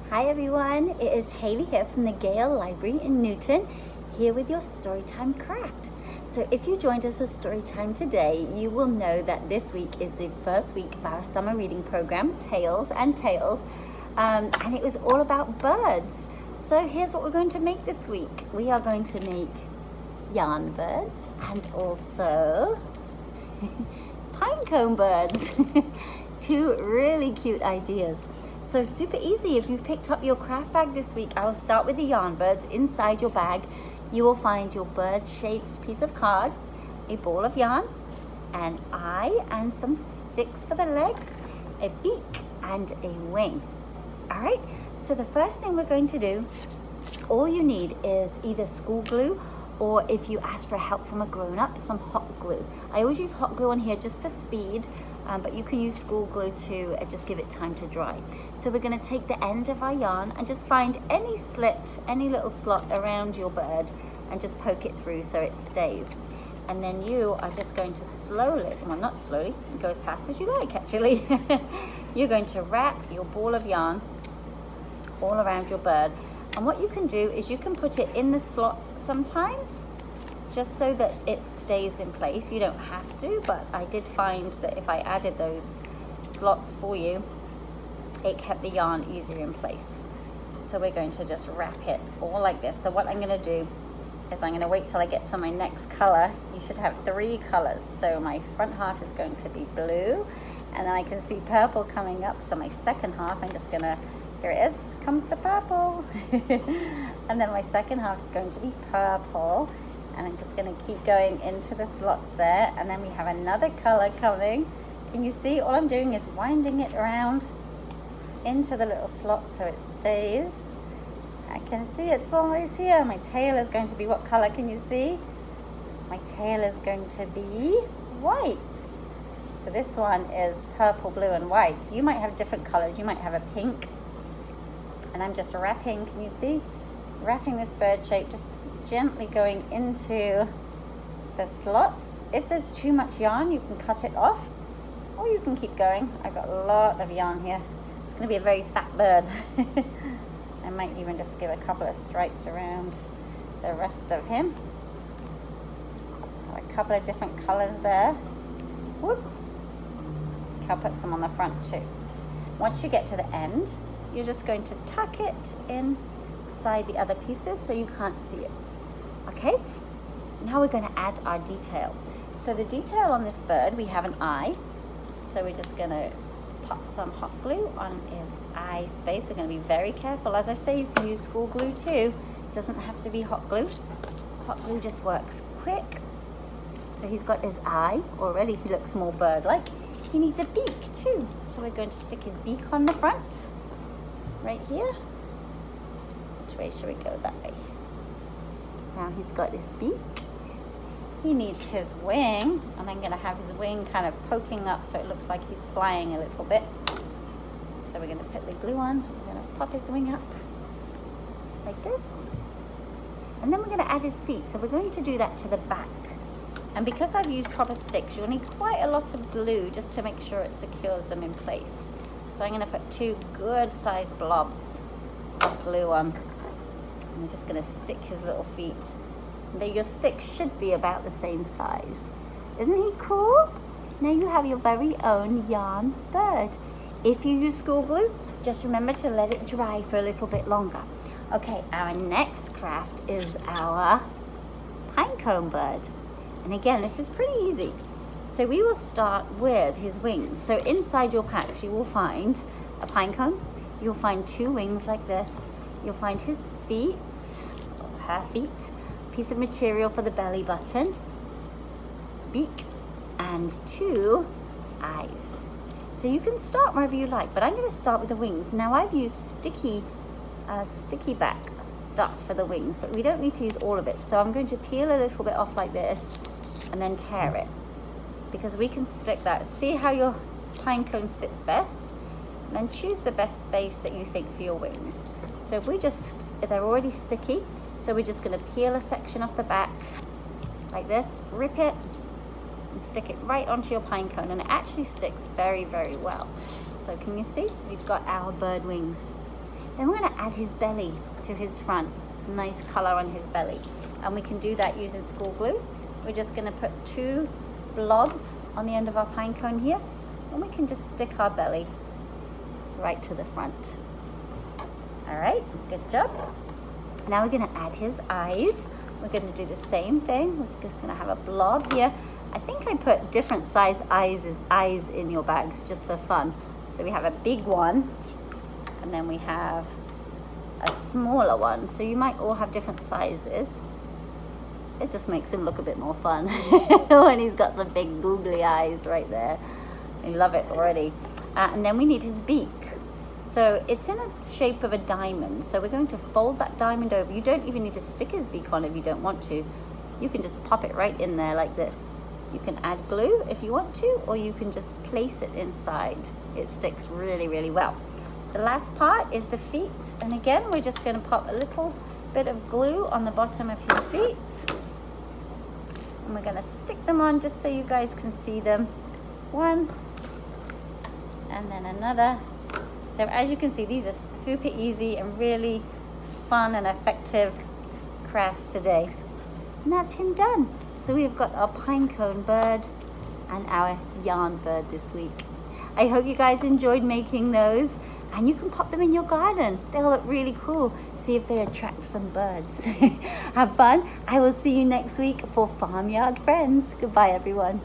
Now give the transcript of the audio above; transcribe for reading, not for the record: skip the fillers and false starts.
Hi everyone, it is Hayley here from the Gale Library in Newton, here with your Storytime craft. So if you joined us for Storytime today, you will know that this week is the first week of our summer reading program, Tales and Tales, and it was all about birds. So here's what we're going to make this week. We are going to make yarn birds and also pinecone birds. Two really cute ideas. So super easy. If you've picked up your craft bag this week, I will start with the yarn birds. Inside your bag, you will find your bird-shaped piece of card, a ball of yarn, an eye and some sticks for the legs, a beak and a wing. All right, so the first thing we're going to do, all you need is either school glue or if you ask for help from a grown-up, some hot glue. I always use hot glue on here just for speed, but you can use school glue to just give it time to dry. So we're going to take the end of our yarn and just find any slit, any little slot around your bird and just poke it through so it stays. And then you are just going to slowly, well not slowly, go as fast as you like actually. You're going to wrap your ball of yarn all around your bird. And what you can do is you can put it in the slots sometimes, just so that it stays in place. You don't have to, but I did find that if I added those slots for you, it kept the yarn easier in place. So we're going to just wrap it all like this. So what I'm going to do is I'm going to wait till I get to my next color. You should have 3 colors. So my front half is going to be blue, and then I can see purple coming up. So my second half, I'm just going to, here it is, comes to purple. And then my second half is going to be purple. And I'm just going to keep going into the slots there. And then we have another color coming. Can you see? All I'm doing is winding it around into the little slots so it stays. I can see it's almost here. My tail is going to be what color? Can you see? My tail is going to be white. So this one is purple, blue, and white. You might have different colors. You might have a pink. And I'm just wrapping, can you see? Wrapping this bird shape, just gently going into the slots. If there's too much yarn, you can cut it off, or you can keep going. I've got a lot of yarn here. It's going to be a very fat bird. I might even just give a couple of stripes around the rest of him. A couple of different colors there. Whoop. I'll put some on the front too. Once you get to the end, you're just going to tuck it in inside the other pieces so you can't see it. Okay, now we're going to add our detail. So the detail on this bird, we have an eye. So we're just going to pop some hot glue on his eye space. We're going to be very careful. As I say, you can use school glue too. It doesn't have to be hot glue. Hot glue just works quick. So he's got his eye already. He looks more bird-like. He needs a beak too. So we're going to stick his beak on the front, right here. Which way should we go? That way. Now he's got his beak. He needs his wing, and I'm going to have his wing kind of poking up so it looks like he's flying a little bit. So we're going to put the glue on. We're going to pop his wing up like this. And then we're going to add his feet. So we're going to do that to the back. And because I've used proper sticks, you'll need quite a lot of glue just to make sure it secures them in place. So I'm going to put 2 good sized blobs of glue on. I'm just going to stick his little feet. Your stick should be about the same size. Isn't he cool? Now you have your very own yarn bird. If you use school glue, just remember to let it dry for a little bit longer. Okay, our next craft is our pinecone bird. And again, this is pretty easy. So we will start with his wings. So inside your patch, you will find a pinecone. You'll find 2 wings like this. You'll find his feet, or her feet, piece of material for the belly button, beak, and 2 eyes. So you can start wherever you like, but I'm going to start with the wings. Now I've used sticky back stuff for the wings, but we don't need to use all of it. So I'm going to peel a little bit off like this and then tear it, because we can stick that. See how your pinecone sits best? And then choose the best space that you think for your wings. So if they're already sticky, so we're just going to peel a section off the back like this, rip it, and stick it right onto your pinecone, and it actually sticks very, very well. So can you see? We've got our bird wings. Then we're going to add his belly to his front. It's a nice color on his belly. And we can do that using school glue. We're just going to put 2 blobs on the end of our pine cone here. And we can just stick our belly right to the front. All right, good job. Now we're going to add his eyes. We're going to do the same thing. We're just going to have a blob here. I think I put different size eyes in your bags just for fun. So we have a big one, and then we have a smaller one. So you might all have different sizes. It just makes him look a bit more fun when he's got some big googly eyes right there. I love it already. And then we need his beak. So it's in a shape of a diamond. So we're going to fold that diamond over. You don't even need to stick his beak on if you don't want to. You can just pop it right in there like this. You can add glue if you want to, or you can just place it inside. It sticks really, really well. The last part is the feet. And again, we're just going to pop a little bit of glue on the bottom of his feet. And we're going to stick them on just so you guys can see them. One, and then another. So as you can see, these are super easy and really fun and effective crafts today. And that's him done. So we've got our pine cone bird and our yarn bird this week. I hope you guys enjoyed making those, and you can pop them in your garden. They'll look really cool. See if they attract some birds. Have fun. I will see you next week for Farmyard Friends. Goodbye, everyone.